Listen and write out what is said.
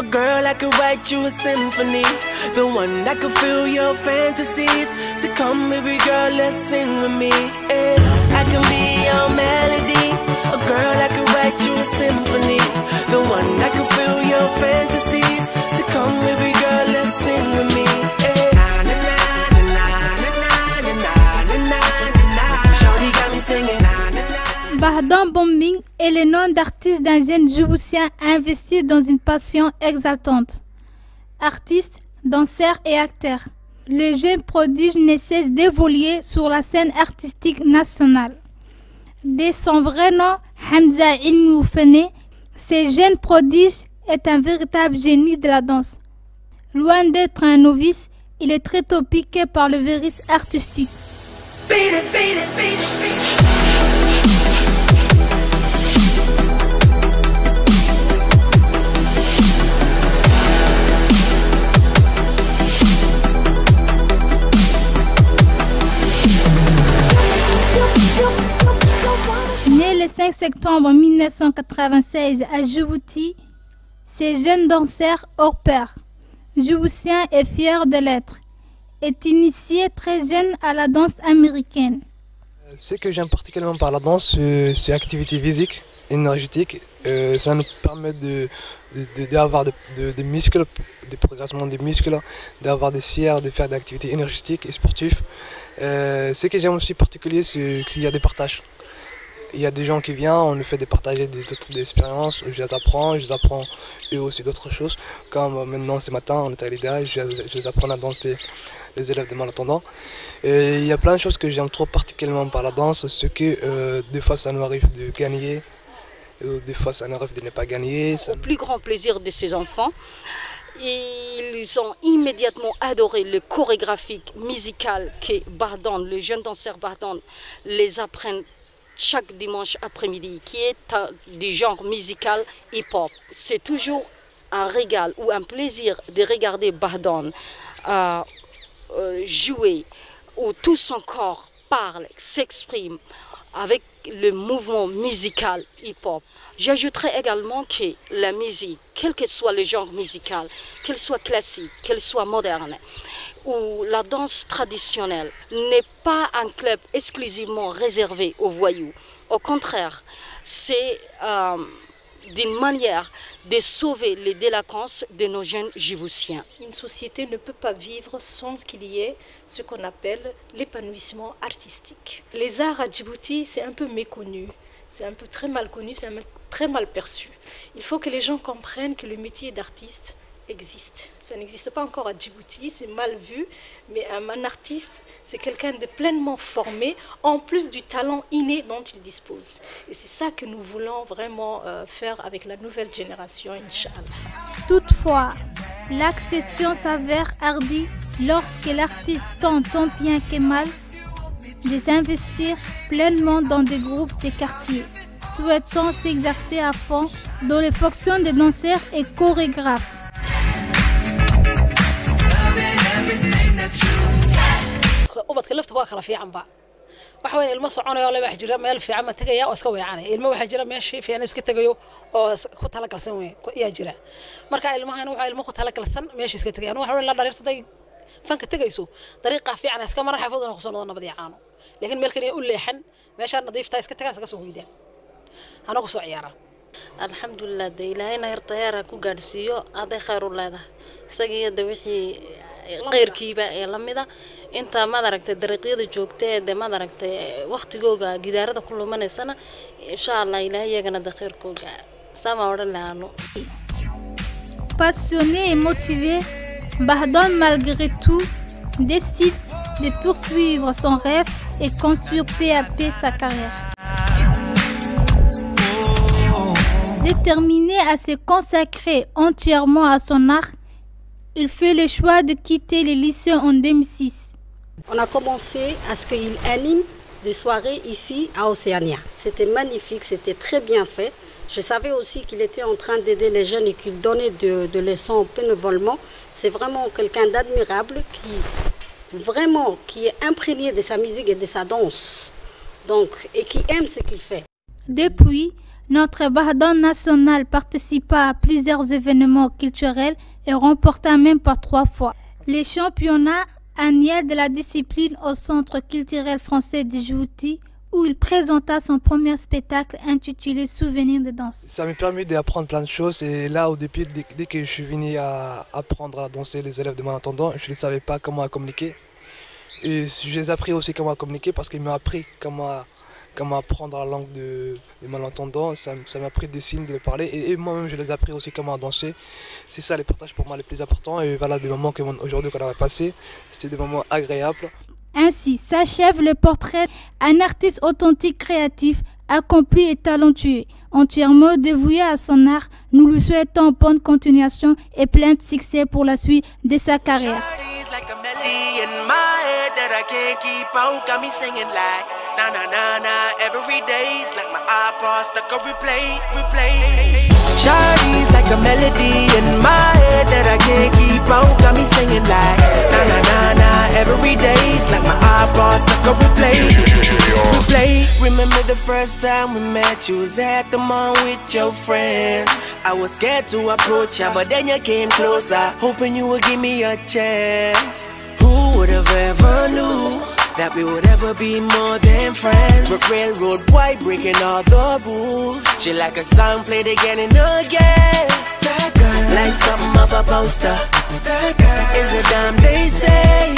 A girl that could write you a symphony, the one that could fill your fantasies. So come baby girl, let's sing with me, yeah. I can be your melody. A girl that could write you a symphony, the one that could fill your fantasies. So come baby girl, let's sing with me, yeah. Bahdan Bombing est le nom d'artiste d'un jeune djiboutien investi dans une passion exaltante. Artiste, danseur et acteur, le jeune prodige ne cesse d'évoluer sur la scène artistique nationale. Dès son vrai nom, Hamza Ilmi Oufene, ce jeune prodige est un véritable génie de la danse. Loin d'être un novice, il est très tôt piqué par le virus artistique. Beat it, beat it, beat it, beat it. Né le 5 septembre 1996 à Djibouti, ce jeune danseur hors pair, djiboutien et fier de l'être, est initié très jeune à la danse américaine. Ce que j'aime particulièrement par la danse, c'est l'activité physique, énergétique. Ça nous permet d'avoir des muscles, des progressements des muscles, d'avoir des sières, de faire des activités énergétiques et sportives. Ce que j'aime aussi particulier, c'est qu'il y a des partages. Il y a des gens qui viennent, on nous fait partager d'autres expériences, je les apprends eux aussi d'autres choses. Comme maintenant ce matin, on est à l'IDA, je les apprends à danser les élèves de malentendants. Et il y a plein de choses que j'aime trop particulièrement par la danse, c'est que des fois ça nous arrive de gagner, des fois ça nous arrive de ne pas gagner. Au plus grand plaisir de ces enfants, ils ont immédiatement adoré le chorégraphique musical que Bahdan, le jeune danseur Bahdan, les apprennent chaque dimanche après-midi, qui est du genre musical hip-hop. C'est toujours un régal ou un plaisir de regarder Bahdan jouer, où tout son corps parle, s'exprime avec le mouvement musical hip-hop. J'ajouterais également que la musique, quel que soit le genre musical, qu'elle soit classique, qu'elle soit moderne, ou la danse traditionnelle, n'est pas un club exclusivement réservé aux voyous. Au contraire, c'est d'une manière de sauver les délinquances de nos jeunes djiboutiens. Une société ne peut pas vivre sans qu'il y ait ce qu'on appelle l'épanouissement artistique. Les arts à Djibouti, c'est un peu méconnu, c'est un peu très mal connu, c'est très mal perçu. Il faut que les gens comprennent que le métier d'artiste existe. Ça n'existe pas encore à Djibouti, c'est mal vu, mais un artiste, c'est quelqu'un de pleinement formé, en plus du talent inné dont il dispose. Et c'est ça que nous voulons vraiment faire avec la nouvelle génération, Inch'Allah. Toutefois, l'accession s'avère hardie lorsque l'artiste tente tant bien que mal de s'investir pleinement dans des groupes de quartier, souhaitant s'exercer à fond dans les fonctions de danseur et chorégraphe. ubadka lafta waa kala fiican ba waxa weyn ilmo soconayo laba xijira meel fiican ma tagaya oo iska weecanay ilmo waxa jira meeshii fiican iska tagayo oo ku tala galsan weey yaa jira marka ilmahan waxa ilmo ku tala galsan meeshii iska tagayaan waxa weyn la dhaliirtay fanka tagayso dariiqa fiican iska mar xafadana ku soo nabad yacaano laakiin meel kale u leexan meesha nadiifta iska tagaa iska soo hoydaan ana ku soo ciyaara alxamdulillah de ilaahayna yartayara ku gaarsiiyo aday khayr u leedahay isaga wixii qeyrkiiba ee lamida inta ma aragtay dariiqyada joogtay ee ma aragtay waqtigooga gidaarada ku lumaneysana insha Allah ilaahay yagana dakhirkooga sama oranaano. Passionné et motivé, Bahdan malgré tout décide de poursuivre son rêve et construire peu à peu sa carrière. Déterminé à se consacrer entièrement à son art, il fait le choix de quitter le lycée en 2006. On a commencé à ce qu'il anime des soirées ici à Océania. C'était magnifique, c'était très bien fait. Je savais aussi qu'il était en train d'aider les jeunes et qu'il donnait de leçons bénévolement. C'est vraiment quelqu'un d'admirable qui est imprégné de sa musique et de sa danse. Donc, et qui aime ce qu'il fait. Depuis, Notre Bardon national participa à plusieurs événements culturels et remporta même par 3 fois les championnats annuels de la discipline au Centre culturel français de Djibouti, où il présenta son premier spectacle intitulé Souvenirs de danse. Ça m'a permis d'apprendre plein de choses et là au début, dès que je suis venu à apprendre à danser les élèves de malentendants, je ne savais pas comment communiquer. Et je les ai appris aussi comment communiquer parce qu'ils m'ont appris comment apprendre la langue des malentendants. Ça m'a appris des signes de parler et moi-même je les ai appris aussi comment danser. C'est ça les partages pour moi les plus importants et voilà des moments qu'aujourd'hui qu'on a passés, c'était des moments agréables. Ainsi s'achève le portrait d'un artiste authentique, créatif, accompli et talentueux, entièrement dévoué à son art. Nous lui souhaitons bonne continuation et plein de succès pour la suite de sa carrière. Shawty's like a melody in my head that I can't keep out. Got me singing like na na na na. Every day's like my iPod stuck on replay. Replay. Remember the first time we met? You was at the mall with your friends. I was scared to approach ya, but then you came closer, hoping you would give me a chance. Who would have ever knew that we would ever be more than friends? But railroad white breaking all the rules. She like a song played again and again. That girl, like something off a poster. That girl is a damn they say.